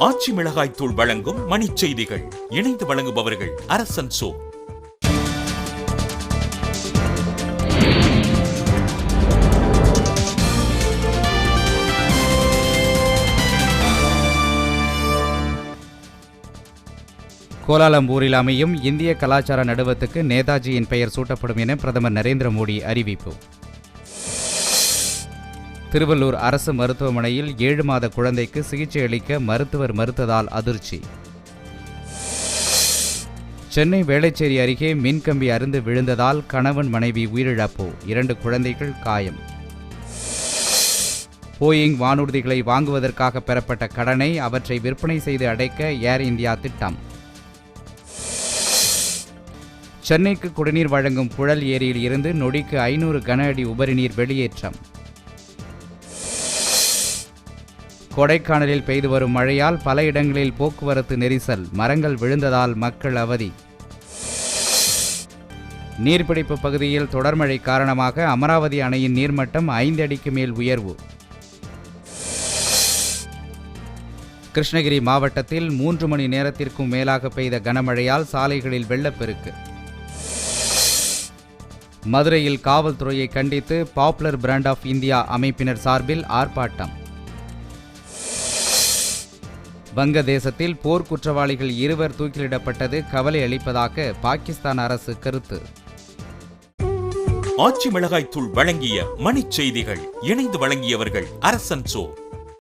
ஆச்சி மிளகாய் தூள் வழங்கும் மணிச் செய்திகள். இணைந்து வழங்குபவர்கள் அரசன் சோ. கோலாலம்பூரில் அமையும் இந்திய கலாச்சார நடுவத்துக்கு நேதாஜியின் பெயர் சூட்டப்படும் என பிரதமர் நரேந்திர மோடி அறிவிப்பு. திருவள்ளூர் அரசு மருத்துவமனையில் 7 மாத குழந்தைக்கு சிகிச்சை அளிக்க மருத்துவர் மறுத்ததால் அதிர்ச்சி. சென்னை வேளச்சேரி அருகே மின்கம்பி அறுந்து விழுந்ததால் கணவன் மனைவி உயிரிழப்பு, 2 குழந்தைகள் காயம். போயிங் வானூர்திகளை வாங்குவதற்காக பெறப்பட்ட கடனை அவற்றை விற்பனை செய்து அடைக்க ஏர் இந்தியா திட்டம். சென்னைக்கு குடிநீர் வழங்கும் புழல் ஏரியில் இருந்து நொடிக்கு 500 கன அடி உபரிநீர் வெளியேற்றம். கொடைக்கானலில் பெய்து வரும் மழையால் பல இடங்களில் போக்குவரத்து நெரிசல், மரங்கள் விழுந்ததால் மக்கள் அவதி. நீர்பிடிப்பு பகுதியில் தொடர்மழை காரணமாக அமராவதி அணையின் நீர்மட்டம் 5 அடிக்கு மேல் உயர்வு. கிருஷ்ணகிரி மாவட்டத்தில் 3 மணி நேரத்திற்கும் மேலாக பெய்த கனமழையால் சாலைகளில் வெள்ளப்பெருக்கு. மதுரையில் காவல்துறையை கண்டித்து பாப்புலர் பிராண்ட் ஆஃப் இந்தியா அமைப்பினர் சார்பில் ஆர்ப்பாட்டம். வங்கதேசத்தில் போர் குற்றவாளிகள் 2 தூக்கிலிடப்பட்டது கவலை அளிப்பதாக பாகிஸ்தான் அரசு கருத்து. ஆச்சி மிளகாய் தூள் வழங்கிய மணிச் செய்திகள். இணைந்து வழங்கியவர்கள் அரசன் சோ.